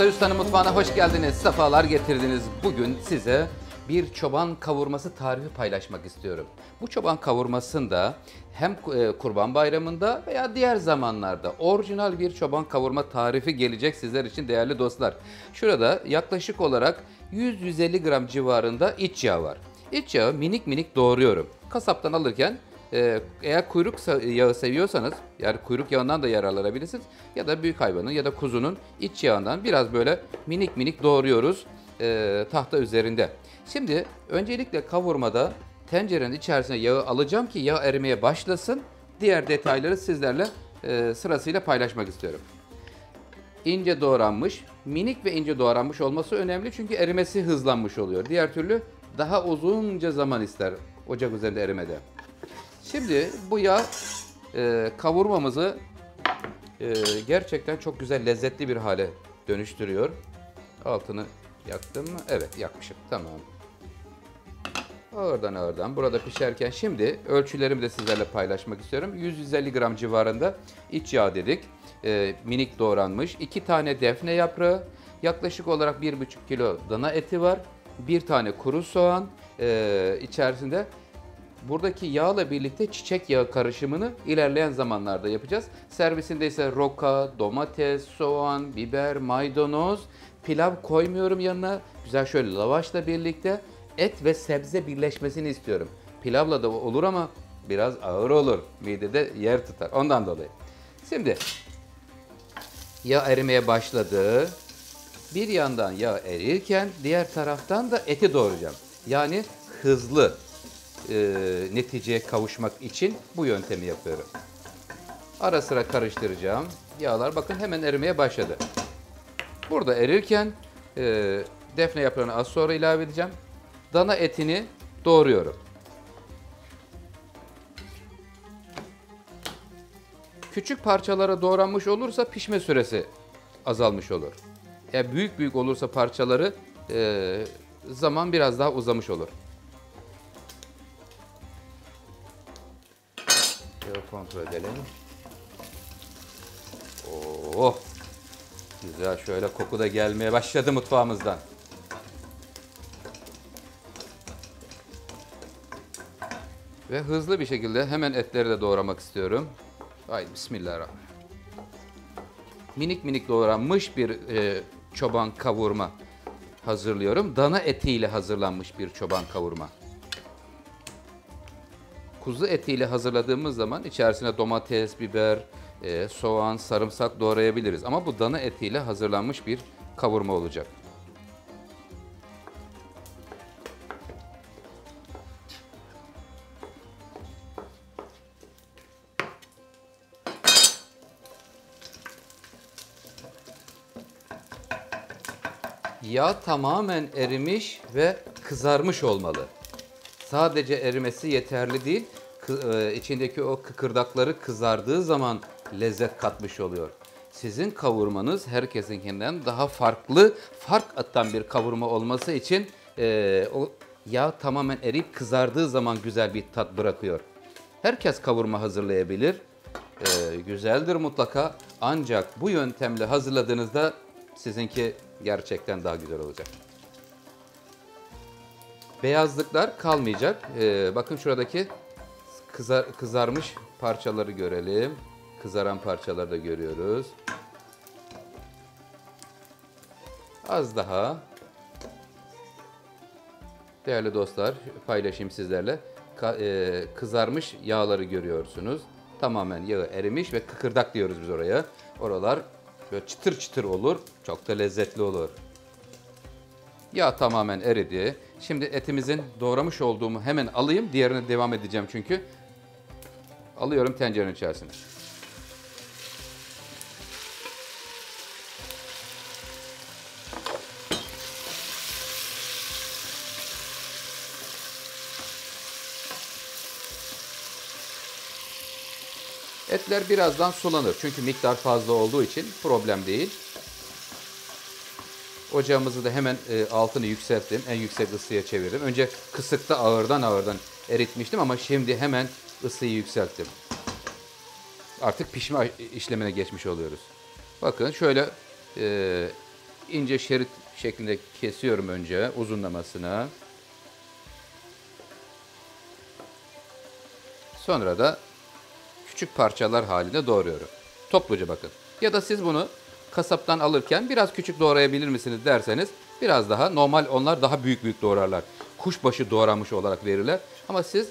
Koray Usta'nın mutfağına hoş geldiniz, sefalar getirdiniz. Bugün size bir çoban kavurması tarifi paylaşmak istiyorum. Bu çoban kavurmasında hem Kurban Bayramı'nda veya diğer zamanlarda orijinal bir çoban kavurma tarifi gelecek sizler için değerli dostlar. Şurada yaklaşık olarak 100-150 gram civarında iç yağ var. İç yağı minik minik doğruyorum. Kasaptan alırken eğer kuyruk yağı seviyorsanız, yani kuyruk yağından da yararlanabilirsiniz ya da büyük hayvanın ya da kuzunun iç yağından biraz böyle minik minik doğruyoruz tahta üzerinde. Şimdi öncelikle kavurmada tencerenin içerisine yağı alacağım ki yağ erimeye başlasın. Diğer detayları sizlerle sırasıyla paylaşmak istiyorum. İnce doğranmış, minik ve ince doğranmış olması önemli çünkü erimesi hızlanmış oluyor. Diğer türlü daha uzunca zaman ister ocak üzerinde erimede. Şimdi bu yağ kavurmamızı gerçekten çok güzel, lezzetli bir hale dönüştürüyor. Altını yaktım mı? Evet, yakmışım. Tamam. Oradan burada pişerken şimdi ölçülerimi de sizlerle paylaşmak istiyorum. 100-150 gram civarında iç yağ dedik. Minik doğranmış. 2 tane defne yaprağı. Yaklaşık olarak 1,5 kilo dana eti var. 1 tane kuru soğan içerisinde. Buradaki yağla birlikte çiçek yağı karışımını ilerleyen zamanlarda yapacağız. Servisinde ise roka, domates, soğan, biber, maydanoz, pilav koymuyorum yanına. Güzel şöyle lavaşla birlikte et ve sebze birleşmesini istiyorum. Pilavla da olur ama biraz ağır olur. Midede yer tutar. Ondan dolayı. Şimdi yağ erimeye başladı. Bir yandan yağ erirken diğer taraftan da eti doğrayacağım. Yani hızlı neticeye kavuşmak için bu yöntemi yapıyorum. Ara sıra karıştıracağım. Yağlar bakın hemen erimeye başladı. Burada erirken defne yaprağını az sonra ilave edeceğim. Dana etini doğruyorum. Küçük parçalara doğranmış olursa pişme süresi azalmış olur. Eğer büyük olursa parçaları zaman biraz daha uzamış olur. Kontrol edelim. Oh! Güzel, şöyle koku da gelmeye başladı mutfağımızdan. Ve hızlı bir şekilde hemen etleri de doğramak istiyorum. Haydi bismillahirrahmanirrahim. Minik minik doğranmış bir çoban kavurma hazırlıyorum. Dana etiyle hazırlanmış bir çoban kavurma. Kuzu etiyle hazırladığımız zaman içerisine domates, biber, soğan, sarımsak doğrayabiliriz. Ama bu dana etiyle hazırlanmış bir kavurma olacak. Yağ tamamen erimiş ve kızarmış olmalı. Sadece erimesi yeterli değil, içindeki o kıkırdakları kızardığı zaman lezzet katmış oluyor. Sizin kavurmanız herkesinkinden daha farklı, fark atan bir kavurma olması için o yağ tamamen eriyip kızardığı zaman güzel bir tat bırakıyor. Herkes kavurma hazırlayabilir, güzeldir mutlaka, ancak bu yöntemle hazırladığınızda sizinki gerçekten daha güzel olacak. Beyazlıklar kalmayacak. Bakın şuradaki kızarmış parçaları görelim. Kızaran parçaları da görüyoruz. Az daha. Değerli dostlar, paylaşayım sizlerle. Kızarmış yağları görüyorsunuz. Tamamen yağı erimiş ve kıkırdak diyoruz biz oraya. Oralar böyle çıtır çıtır olur. Çok da lezzetli olur. Yağ tamamen eridi. Şimdi etimizin doğramış olduğumu hemen alayım. Diğerine devam edeceğim çünkü. Alıyorum tencerenin içerisine. Etler birazdan sulanır. Çünkü miktar fazla olduğu için problem değil. Ocağımızı da hemen altını yükselttim. En yüksek ısıya çevirdim. Önce kısıkta ağırdan eritmiştim ama şimdi hemen ısıyı yükselttim. Artık pişme işlemine geçmiş oluyoruz. Bakın şöyle ince şerit şeklinde kesiyorum önce uzunlamasına. Sonra da küçük parçalar halinde doğruyorum. Topluca bakın. Ya da siz bunu kasaptan alırken biraz küçük doğrayabilir misiniz derseniz biraz daha normal onlar daha büyük büyük doğrarlar. Kuşbaşı doğramış olarak verirler. Ama siz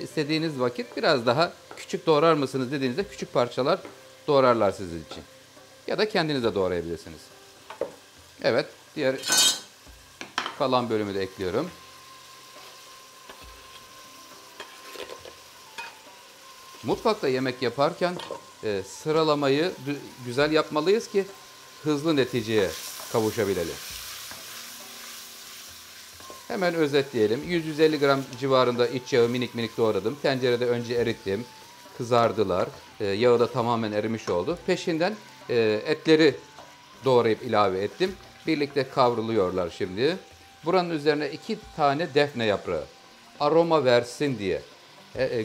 istediğiniz vakit biraz daha küçük doğrar mısınız dediğinizde küçük parçalar doğrarlar sizin için. Ya da kendiniz de doğrayabilirsiniz. Evet, diğer kalan bölümü de ekliyorum. Mutfakta yemek yaparken sıralamayı güzel yapmalıyız ki hızlı neticeye kavuşabilelim. Hemen özetleyelim. 100-150 gram civarında iç yağı minik minik doğradım. Tencerede önce erittim. Kızardılar. Yağı da tamamen erimiş oldu. Peşinden etleri doğrayıp ilave ettim. Birlikte kavruluyorlar şimdi. Buranın üzerine 2 tane defne yaprağı. Aroma versin diye.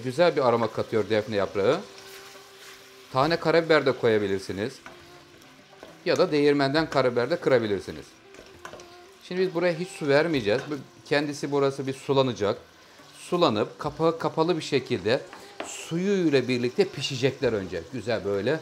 Güzel bir aroma katıyor defne yaprağı. Tane karabiber de koyabilirsiniz. Ya da değirmenden karabiber de kırabilirsiniz. Şimdi biz buraya hiç su vermeyeceğiz. Kendisi burası bir sulanacak. Sulanıp kapağı kapalı bir şekilde suyuyla birlikte pişecekler önce. Güzel böyle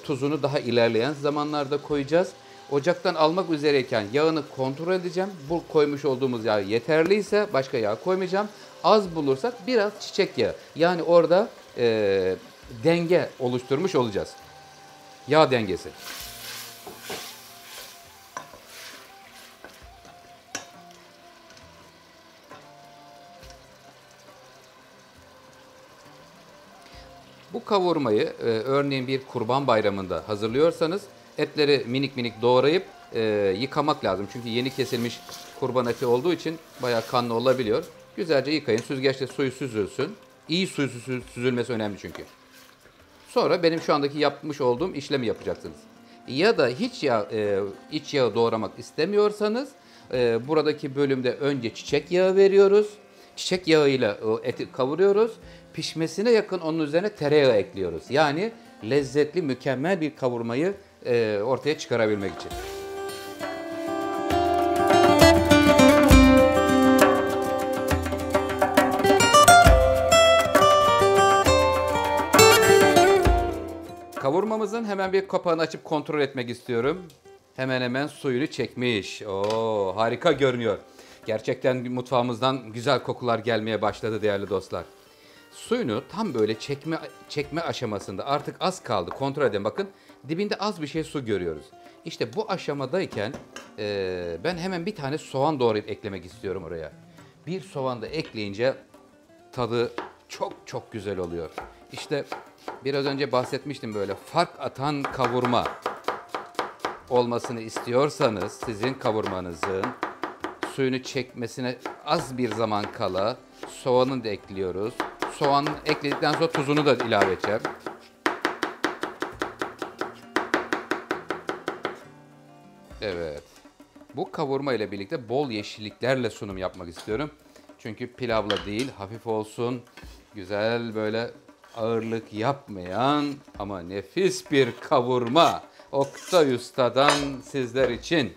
tuzunu daha ilerleyen zamanlarda koyacağız. Ocaktan almak üzereyken yağını kontrol edeceğim. Bu koymuş olduğumuz yağ yeterliyse başka yağ koymayacağım. Az bulursak biraz çiçek yağı. Yani orada denge oluşturmuş olacağız. Yağ dengesi. Bu kavurmayı örneğin bir kurban bayramında hazırlıyorsanız etleri minik minik doğrayıp yıkamak lazım. Çünkü yeni kesilmiş kurban eti olduğu için bayağı kanlı olabiliyor. Güzelce yıkayın. Süzgeçte suyu süzülsün. İyi suyu süzülmesi önemli çünkü. Sonra benim şu andaki yapmış olduğum işlemi yapacaksınız. Ya da hiç iç yağı doğramak istemiyorsanız buradaki bölümde önce çiçek yağı veriyoruz. Çiçek yağıyla o eti kavuruyoruz. Pişmesine yakın onun üzerine tereyağı ekliyoruz. Yani lezzetli, mükemmel bir kavurmayı ortaya çıkarabilmek için. Kavurmamızın hemen bir kapağını açıp kontrol etmek istiyorum. Hemen hemen suyunu çekmiş. Oo, harika görünüyor. Gerçekten mutfağımızdan güzel kokular gelmeye başladı değerli dostlar. Suyunu tam böyle çekme aşamasında artık az kaldı. Kontrol edin bakın. Dibinde az bir şey su görüyoruz. İşte bu aşamadayken ben hemen bir tane soğan doğrayıp eklemek istiyorum oraya. Bir soğan da ekleyince tadı çok çok güzel oluyor. İşte biraz önce bahsetmiştim böyle fark atan kavurma olmasını istiyorsanız sizin kavurmanızın suyunu çekmesine az bir zaman kala soğanını da ekliyoruz. Soğanı ekledikten sonra tuzunu da ilave edeceğim. Evet. Bu kavurma ile birlikte bol yeşilliklerle sunum yapmak istiyorum. Çünkü pilavla değil, hafif olsun. Güzel böyle ağırlık yapmayan ama nefis bir kavurma. Oktay Usta'dan sizler için.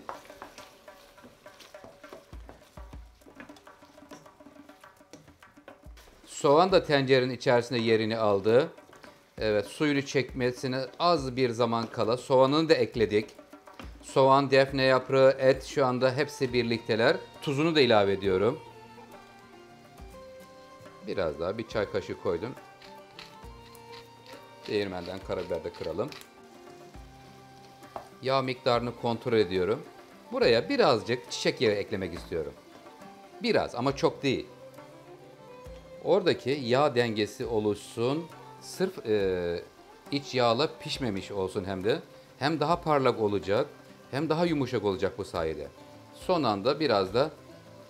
Soğan da tencerenin içerisinde yerini aldı. Evet, suyunu çekmesine az bir zaman kala soğanını da ekledik. Soğan, defne yaprağı, et şu anda hepsi birlikteler. Tuzunu da ilave ediyorum. Biraz daha bir çay kaşığı koydum. Değirmenden karabiber de kıralım. Yağ miktarını kontrol ediyorum. Buraya birazcık çiçek yağı eklemek istiyorum. Biraz ama çok değil. Oradaki yağ dengesi oluşsun. Sırf iç yağla pişmemiş olsun hem de. Hem daha parlak olacak hem daha yumuşak olacak bu sayede. Son anda biraz da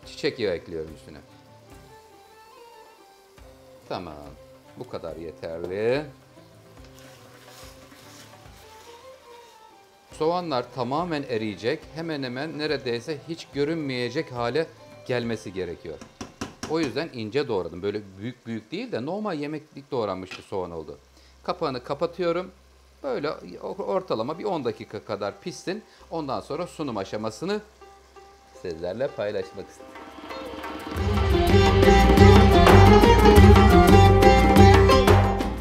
çiçek yağı ekliyorum üstüne. Tamam. Bu kadar yeterli. Soğanlar tamamen eriyecek. Hemen hemen neredeyse hiç görünmeyecek hale gelmesi gerekiyor. O yüzden ince doğradım. Böyle büyük büyük değil de normal yemeklik doğranmış bir soğan oldu. Kapağını kapatıyorum. Böyle ortalama bir 10 dakika kadar pişsin. Ondan sonra sunum aşamasını sizlerle paylaşmak istedim.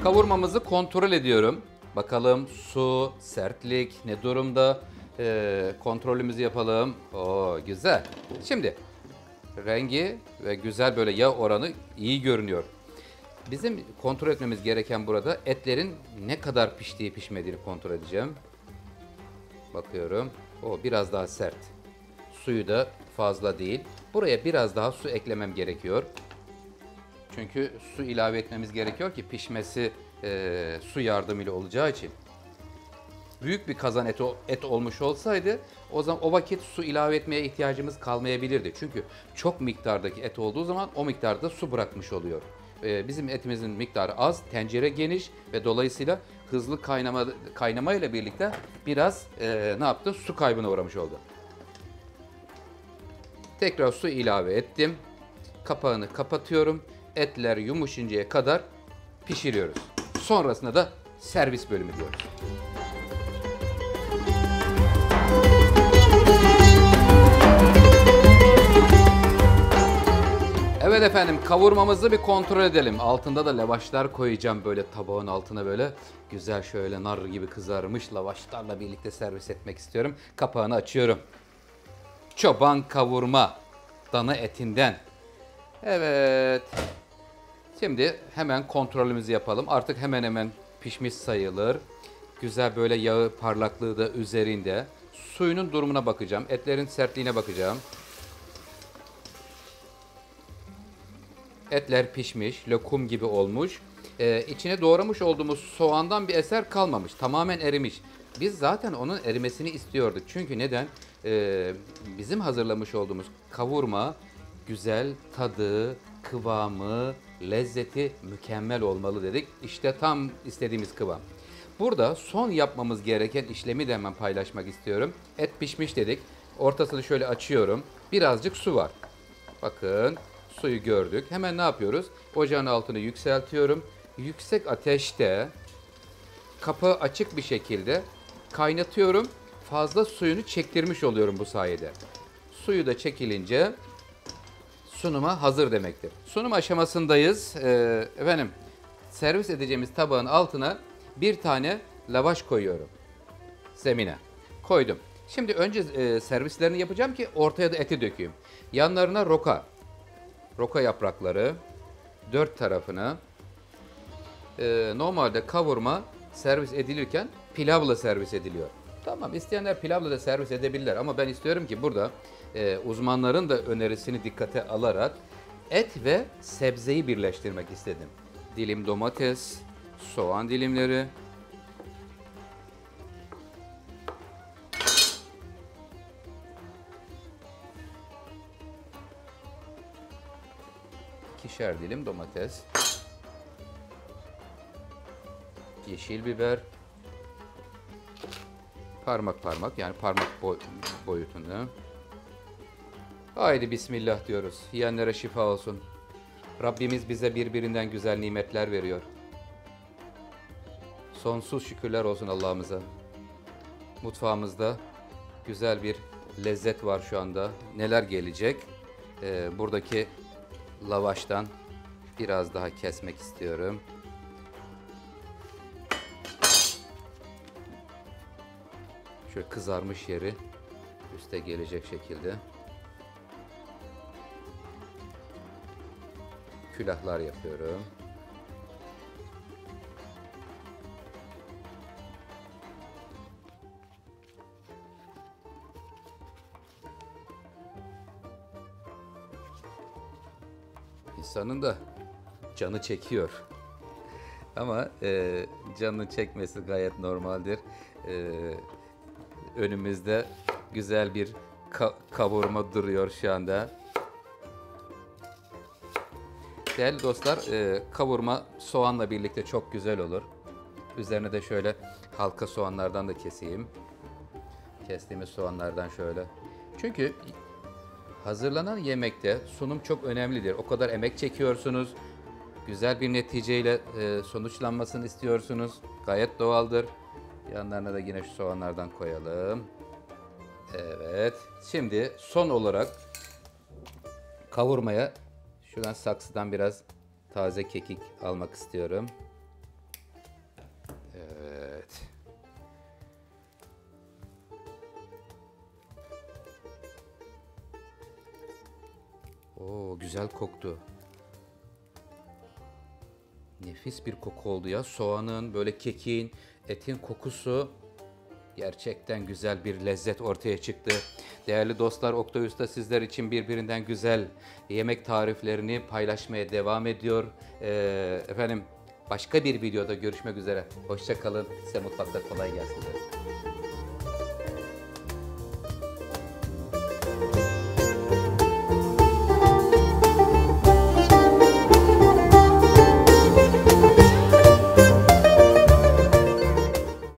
Kavurmamızı kontrol ediyorum. Bakalım su, sertlik ne durumda? Kontrolümüzü yapalım. Oo, güzel. Şimdi rengi ve güzel böyle yağ oranı iyi görünüyor. Bizim kontrol etmemiz gereken burada etlerin ne kadar piştiği pişmediğini kontrol edeceğim. Bakıyorum. O biraz daha sert. Suyu da fazla değil. Buraya biraz daha su eklemem gerekiyor. Çünkü su ilave etmemiz gerekiyor ki pişmesi su yardımıyla olacağı için. Büyük bir kazan et olmuş olsaydı o zaman o vakit su ilave etmeye ihtiyacımız kalmayabilirdi. Çünkü çok miktardaki et olduğu zaman o miktarda su bırakmış oluyor. Bizim etimizin miktarı az, tencere geniş ve dolayısıyla hızlı kaynama ile birlikte biraz ne yaptı? Su kaybına uğramış oldu. Tekrar su ilave ettim. Kapağını kapatıyorum. Etler yumuşayıncaya kadar pişiriyoruz. Sonrasında da servis bölümü diyoruz. Evet efendim, kavurmamızı bir kontrol edelim. Altında da lavaşlar koyacağım böyle tabağın altına böyle. Güzel şöyle nar gibi kızarmış lavaşlarla birlikte servis etmek istiyorum. Kapağını açıyorum. Çoban kavurma dana etinden. Evet. Şimdi hemen kontrolümüzü yapalım. Artık hemen hemen pişmiş sayılır. Güzel böyle yağı parlaklığı da üzerinde. Suyunun durumuna bakacağım. Etlerin sertliğine bakacağım. Etler pişmiş, lokum gibi olmuş. İçine doğramış olduğumuz soğandan bir eser kalmamış. Tamamen erimiş. Biz zaten onun erimesini istiyorduk. Çünkü neden? Bizim hazırlamış olduğumuz kavurma güzel, tadı, kıvamı, lezzeti mükemmel olmalı dedik. İşte tam istediğimiz kıvam. Burada son yapmamız gereken işlemi de hemen paylaşmak istiyorum. Et pişmiş dedik. Ortasını şöyle açıyorum. Birazcık su var. Bakın. Suyu gördük. Hemen ne yapıyoruz? Ocağın altını yükseltiyorum. Yüksek ateşte kapağı açık bir şekilde kaynatıyorum. Fazla suyunu çektirmiş oluyorum bu sayede. Suyu da çekilince sunuma hazır demektir. Sunum aşamasındayız. Efendim, servis edeceğimiz tabağın altına bir tane lavaş koyuyorum. Zemine koydum. Şimdi önce servislerini yapacağım ki ortaya da eti dökeyim. Yanlarına roka yaprakları, dört tarafına. Normalde kavurma servis edilirken pilavla servis ediliyor. Tamam, isteyenler pilavla da servis edebilirler ama ben istiyorum ki burada uzmanların da önerisini dikkate alarak et ve sebzeyi birleştirmek istedim. Dilim domates, soğan dilimleri, ikişer dilim domates, yeşil biber, parmak yani parmak boyutunda. Haydi bismillah diyoruz. Yiyenlere şifa olsun. Rabbimiz bize birbirinden güzel nimetler veriyor. Sonsuz şükürler olsun Allah'ımıza. Mutfağımızda güzel bir lezzet var şu anda. Neler gelecek? Buradaki lavaştan biraz daha kesmek istiyorum. Şöyle kızarmış yeri üste gelecek şekilde. Külahlar yapıyorum. İnsanın da canı çekiyor. Ama canını çekmesi gayet normaldir. Önümüzde güzel bir kavurma duruyor şu anda. Değerli dostlar, kavurma soğanla birlikte çok güzel olur. Üzerine de şöyle halka soğanlardan da keseyim. Kestiğimiz soğanlardan şöyle. Çünkü hazırlanan yemekte sunum çok önemlidir. O kadar emek çekiyorsunuz. Güzel bir neticeyle sonuçlanmasını istiyorsunuz. Gayet doğaldır. Yanlarına da yine şu soğanlardan koyalım. Evet. Şimdi son olarak kavurmaya şuradan saksıdan biraz taze kekik almak istiyorum. Evet. Oo, güzel koktu. Nefis bir koku oldu ya. Soğanın, böyle kekiğin, etin kokusu gerçekten güzel bir lezzet ortaya çıktı. Değerli dostlar, Oktay Usta sizler için birbirinden güzel yemek tariflerini paylaşmaya devam ediyor. Efendim başka bir videoda görüşmek üzere. Hoşça kalın. Size mutfakta kolay gelsin.